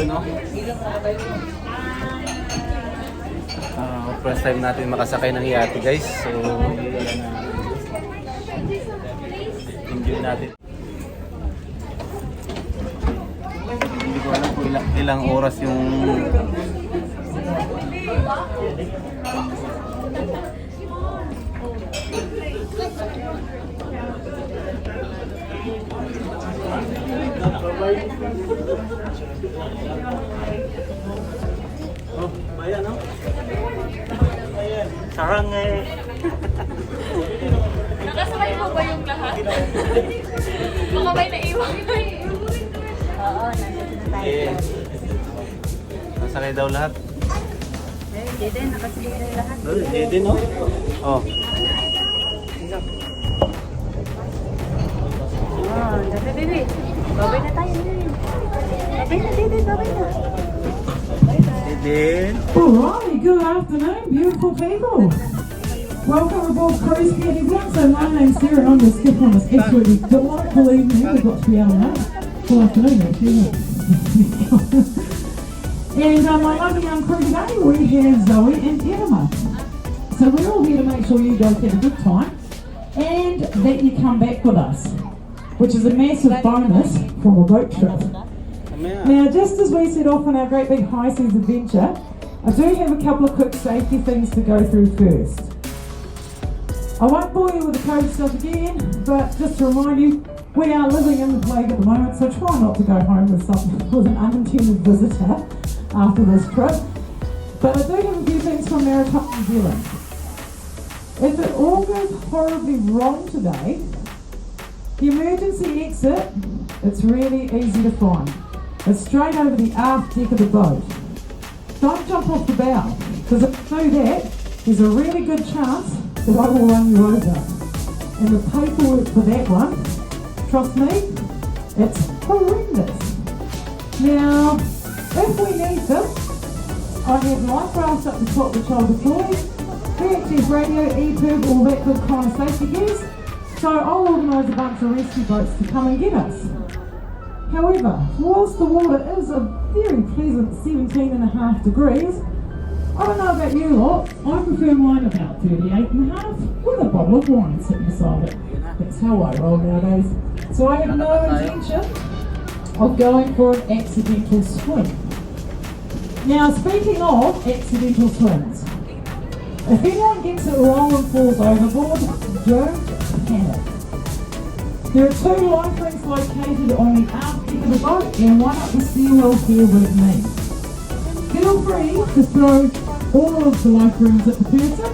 yun, no? First time natin makasakay ng yate, guys. So, enjoy natin. Hindi ko alam kung ilang oras yung oh, ayan, no? Ayan, sarang eh. Nakasabay mo ba yung lahat? Baka may naiwan. Oo, nandito na tayo. Yeah. Nasakay daw lahat. Hindi din, nakasabay na lahat. Hindi din, no? Oh. Oh, dati baby. Babay na tayo. Babay na, Dede, babay na. Alright, good afternoon, beautiful people. Welcome aboard Cruise Care everyone. So my name's Sarah and I'm the skipper on this absolutely delightful evening. We've got to be able to know. Good afternoon actually. And my lovely young crew today, we have Zoe and Emma. So we're all here to make sure you guys have a good time and that you come back with us, which is a massive bonus from a boat trip. Now, just as we set off on our great big high seas adventure, I do have a couple of quick safety things to go through first. I won't bore you with the code stuff again, but just to remind you, we are living in the plague at the moment, so try not to go home with an unintended visitor after this trip. But I do have a few things from Maritime New Zealand. If it all goes horribly wrong today, the emergency exit, it's really easy to find. It's straight over the aft deck of the boat. Don't jump off the bow, because if you do that, there's a really good chance that I will run you over. And the paperwork for that one, trust me, it's horrendous. Now, if we need them, I have life rafts up the top which I'll deploy, VHF radio, EPIRB, all that good kind of safety gears. So I'll organise a bunch of rescue boats to come and get us. However, whilst the water is a very pleasant 17.5 degrees, I don't know about you lot, I prefer mine about 38.5 with a bottle of wine sitting beside it. That's how I roll nowadays. So I have no intention of going for an accidental swim. Now, speaking of accidental swims, if anyone gets it wrong and falls overboard, don't panic. There are 2 life rings located on the aft deck of the boat and one up the stairwell here with me. Feel free to throw all of the life rings at the person.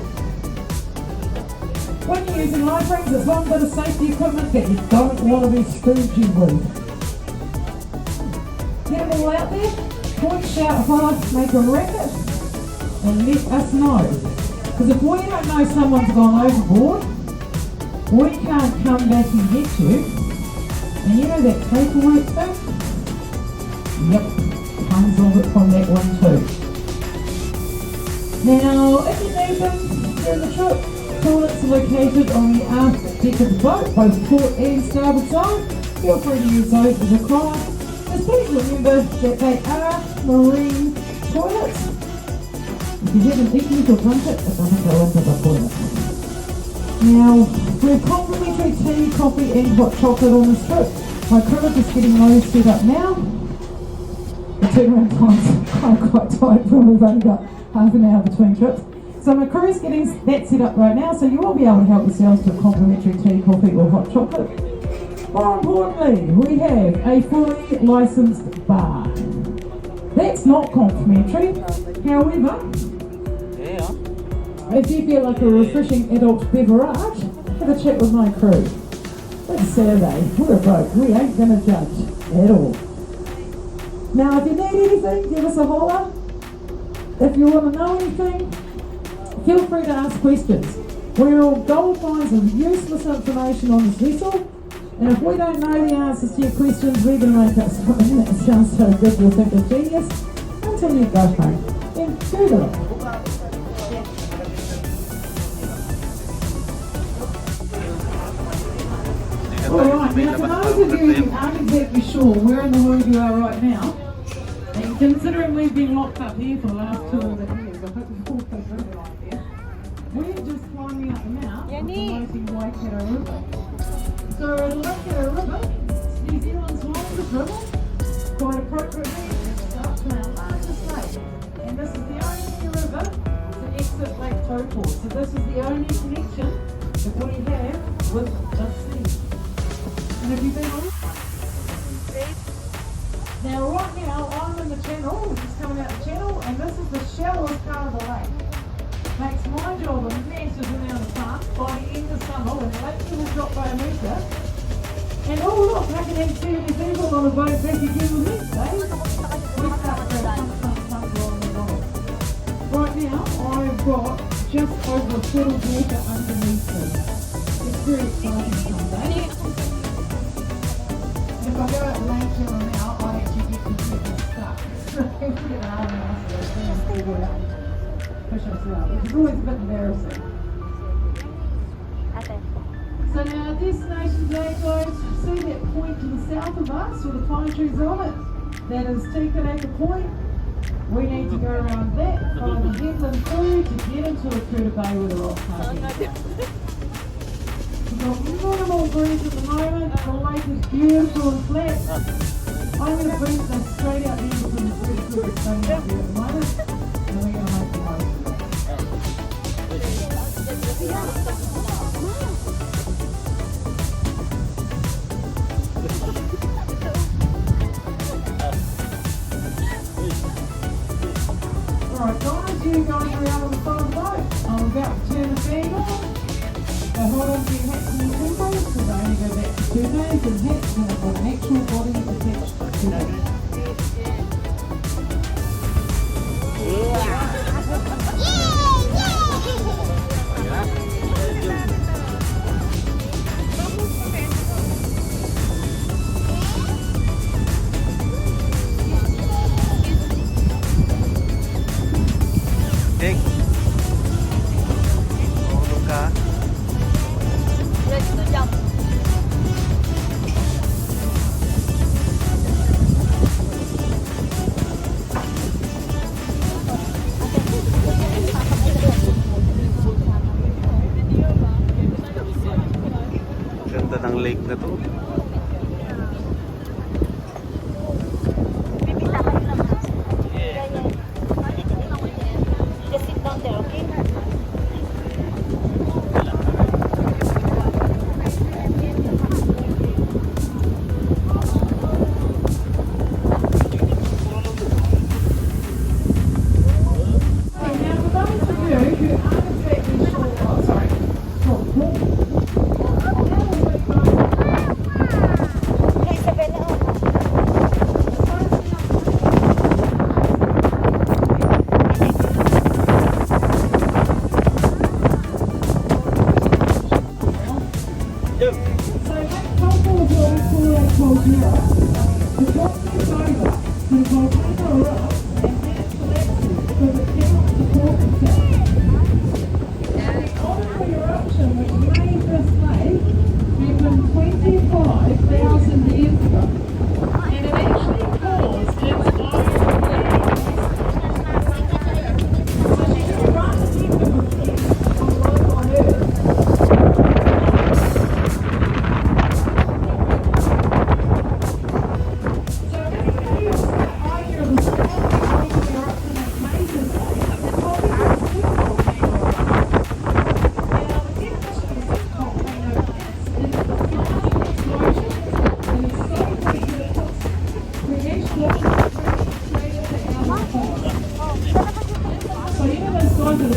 When you're using life rings, it's one bit of safety equipment that you don't want to be spooging with. Get them all out there, point, shout, holler, make a racket, and let us know. Because if we don't know someone's gone overboard, we can't come back and get you. And you know that paperwork thing? Yep, comes of it from that one too. Now, if you need them during the trip, toilets are located on the aft deck of the boat, both port and starboard side. Feel free to use those as required. Just please remember that they are marine toilets. If you haven't eaten it or drunk it, it doesn't go into the toilet. Now, we have complimentary tea, coffee and hot chocolate on this trip. My crew are just getting those set up now. The turnaround time's quite tight when we've only got half an hour between trips. So my crew's getting that set up right now, so you will be able to help yourselves to complimentary tea, coffee or hot chocolate. More importantly, we have a fully licensed bar. That's not complimentary, however, if you feel like a refreshing adult beverage, have a chat with my crew. It's Saturday, we're a boat, we ain't gonna judge at all. Now if you need anything, give us a holler. If you want to know anything, feel free to ask questions. We're all gold mines of useless information on this vessel, and if we don't know the answers to your questions, we're going to make up something that sounds so good you'll think it's genius until you go home. Then Google it. Alright, now for those of you who aren't exactly sure where in the world you are right now, And considering we've been locked up here for the last 2 years, I hope we've all got a good idea. We're just climbing up the mount of the mighty Waikato River. So the Waikato River, it's New Zealand's longest river, quite appropriately, it starts from our largest lake. And this is the only river to exit Lake Taupo. So this is the only connection that we have with the sea. And have you been on? Now right now I'm in the channel, we're just coming out the channel, and this is the shallowest part of the lake. Makes my job a massive amount of fun by the end of summer when the lake will drop by a metre. And oh look, I can have 70 people on a boat back again with me today. We start to go along the bottom. Right now I've got just over a foot of water underneath me. It's very exciting someday. If I go out later on now, I actually get completely stuck. Push us out, which is always a bit embarrassing. So now our destination today, guys, see that point to the south of us with the pine trees on it? That is Tikanaka Point. We need to go around that, follow the headland through to get into Akuta Bay with a rock party. We've got minimal breeze at the moment, the lake is beautiful and flat. I'm going to breeze us straight out here from the pretty good sunny out here at the moment, and we're going to make the most of it. Alright guys, you guys are out on the front of the boat. I'm about to turn the fan on. So hold on to your hats and your timbers, because I only go back for 2 days, and hats and I've got an actual body attached to them. Hey. Tulog ka. Ready to jump. Ganda ng lake na to. Just sit down there, okay?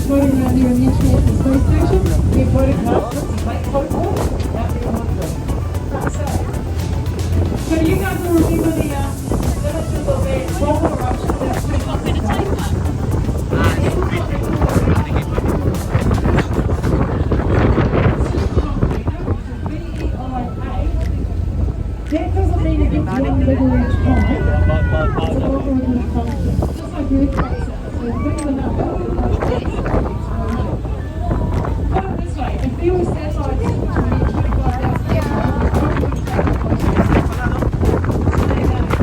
Floating around here in the International Space Station, we're floating past this Lake Taupo out there on the So you guys will remember the images of that volcano eruption that took place today? That doesn't mean it gets one level each time. It's a logarithmic function, just like earthquakes are. So the bigger the number, if there were satellites between 25,000 and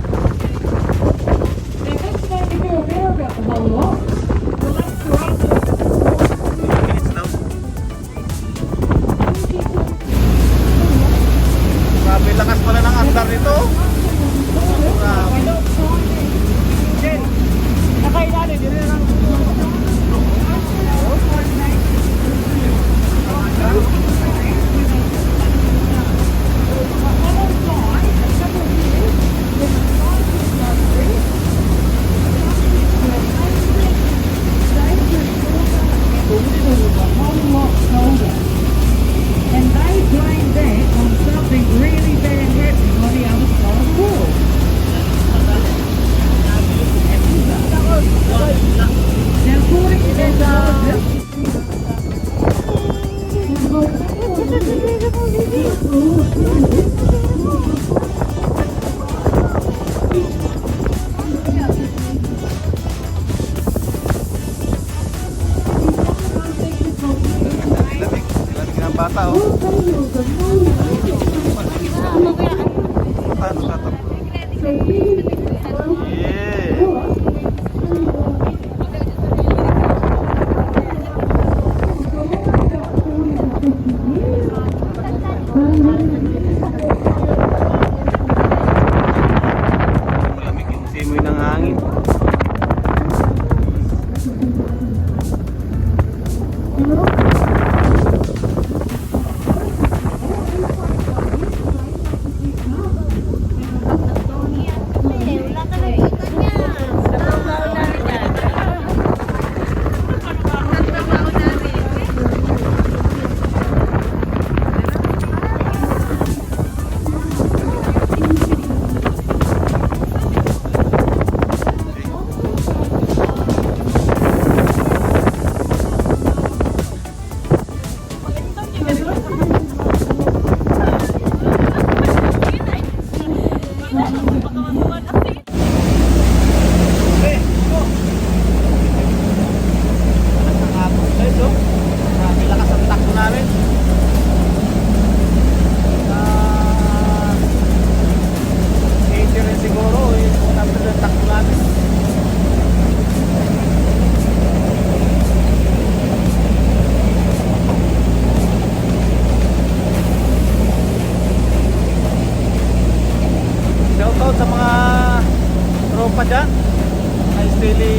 daily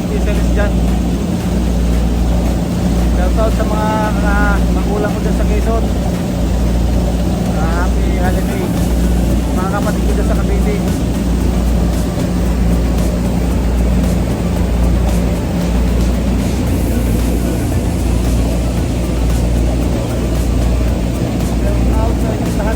specialist dyan. Shoutout sa mga magulang ko dyan sa Quezon. Happy holiday. Mga kapatid ko dyan sa Cavite. Shoutout sa inyong lahat.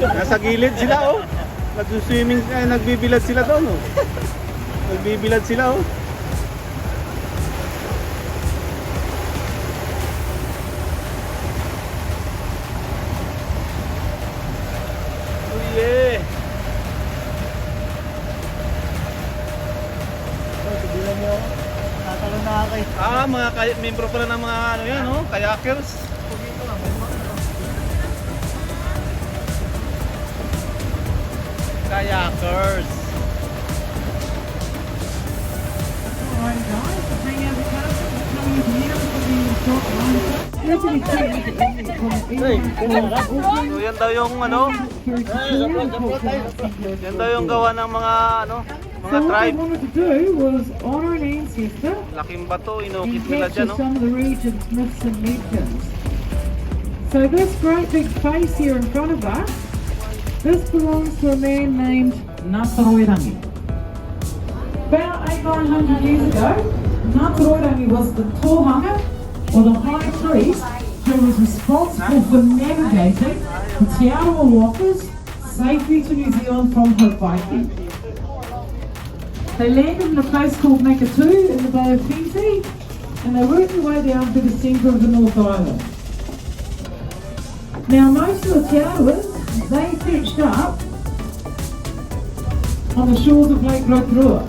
Nasa gilid sila oh. Nag-swimming, nagbibilad sila doon oh. Nagbibilad sila oh. Oh yeah. Sabihan niyo, tatalon na kay. Mga membro pala ng mga ano yan oh, kayakers. Kayakers. Alright guys, hang out the castle, coming here for the short line. So yan daw yung ano, yan daw yung gawa ng mga ano, mga So what tribe. they wanted to do was honor an ancestor Laking bato, and inukit nila capture dyan no. some of the region's myths and legends. So this great big face here in front of us, this belongs to a man named Ngātaroirangi. About 800-900 years ago, Ngātaroirangi was the tōhanga, or the high priest, who was responsible for navigating the Te Arawa walkers safely to New Zealand from Hawaii. They landed in a place called Makatu in the Bay of Fiji, and they worked their way down to the centre of the North Island. Now most of the Te Arawas, they fetched up on the shores of Lake Rotorua.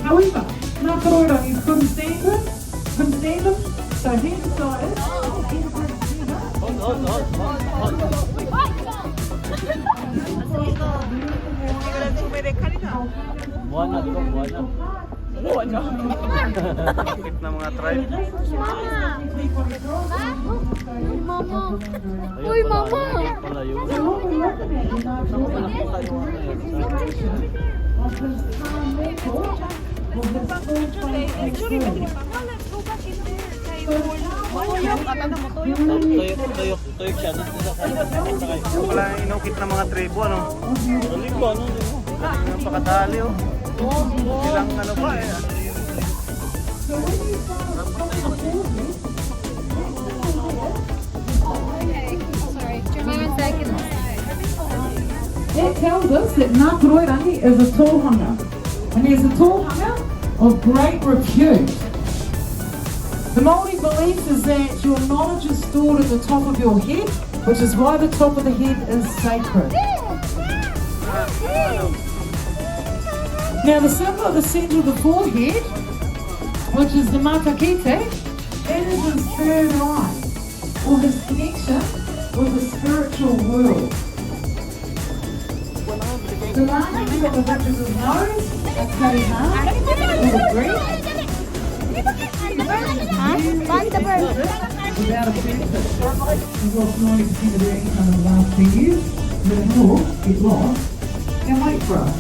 However, Ngātaroirangi couldn't stand them, so he decided Buwana, di ba? Buwana. Bakit na mga tribe? Mama. Uy, mama. Pala yun. So what we're looking at in of this time record was the full place experience. Tuyok siya. Yung pala yung inukit ng mga tribo ano. Galing ba? Ano? Galing ng pakatali oh. Silang ano ba eh. Sorry, give me 1 second. It tells us that Ngātaroirangi is a tōhanga, and he is a tōhanga of great repute. The Māori belief is that your knowledge is stored at the top of your head, which is why the top of the head is sacred. Now the symbol at the centre of the forehead, which is the matakite, that is his third eye, or his connection with the spiritual world. The last thing that was which is his nose, a kariha, or the breath. Without a benefit. We've lost 90% of their income in the last 2 years. But more get lost and wait for us.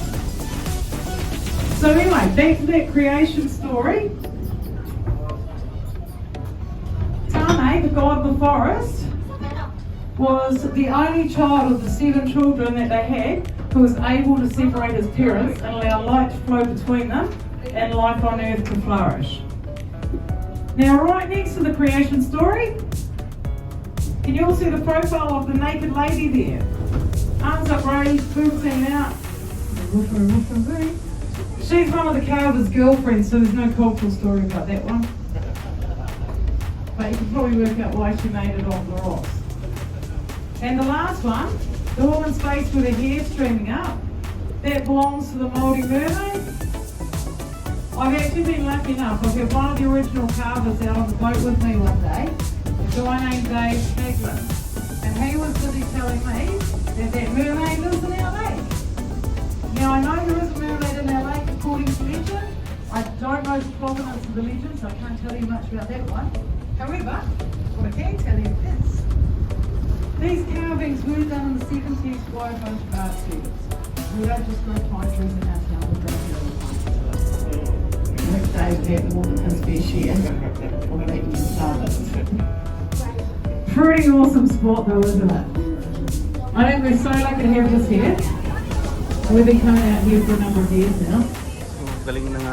So anyway, back to that creation story. Tane, the god of the forest, was the only child of the 7 children that they had who was able to separate his parents and allow light to flow between them and life on earth to flourish. Now right next to the creation story, can you all see the profile of the naked lady there? Arms up raised, boobs hanging out. She's one of the carver's girlfriends, so there's no cultural story about that one. But you can probably work out why she made it on the rocks. And the last one, the woman's face with her hair streaming up, that belongs to the Māori mermaid. I've actually been lucky enough, I've had one of the original carvers out on the boat with me one day, a guy named Dave Haglin. And he was busy telling me that mermaid lives in our lake. Now I know there is a mermaid in our lake according to legend. I don't know the provenance of the legend, so I can't tell you much about that one. However, what I can tell you is, these carvings were done in the 70s by a bunch of art students. We don't just grow pine trees in our town, we grow the other pine trees. Which Dave had more than his fair share of making the carvings. Pretty awesome spot though, isn't it? I think we're so lucky to have this here. We've been coming out here for a number of years now.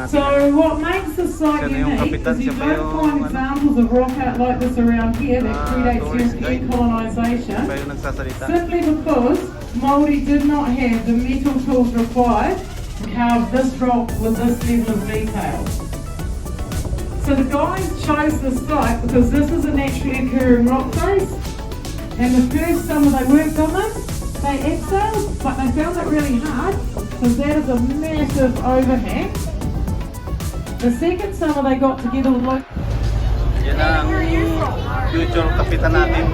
So what makes this site unique is you don't find examples of rock art like this around here that predates European colonisation, simply because Māori did not have the metal tools required to carve this rock with this level of detail. So the guys chose this site because this is a naturally occurring rock face, and the first summer they worked on this, they exhaled, but they found it really hard because that is a massive overhang. The second summer they got together with like... Yan ang future kapitan natin.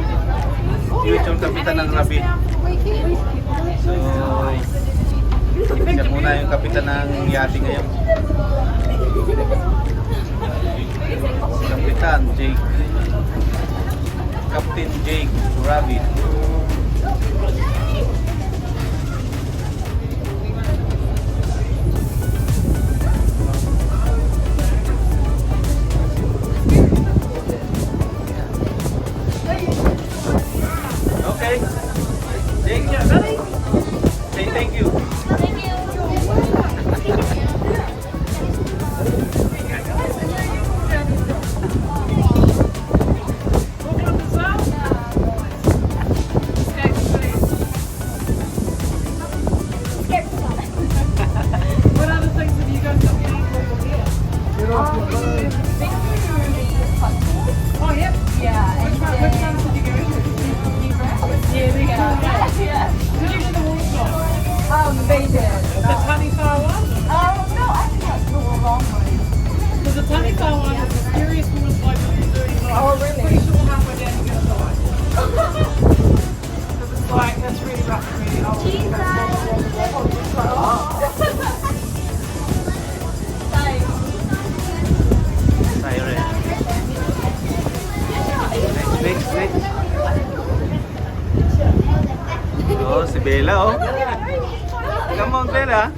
Future kapitan ng Rabi. So, siya muna yung kapitan ng yati ngayon. Kapitan Jake. Captain Jake Rabi. Okay. Jake, ready? Say thank you. Thank you. What other things have you guys got getting for here? Oh, yep. Yeah. Which ones did you go to? Yeah, we got yeah. Who did the wall stop? They did. The Tanifar one? No, I think that's the wrong one. Because the Tanifar one is the scariest woman slide you've ever seen. Oh, really? Pretty sure halfway down you're going to die. Because it's like, that's really rough and really old. Siren. Next. Oh, si Bella, oh. Come on, Bella.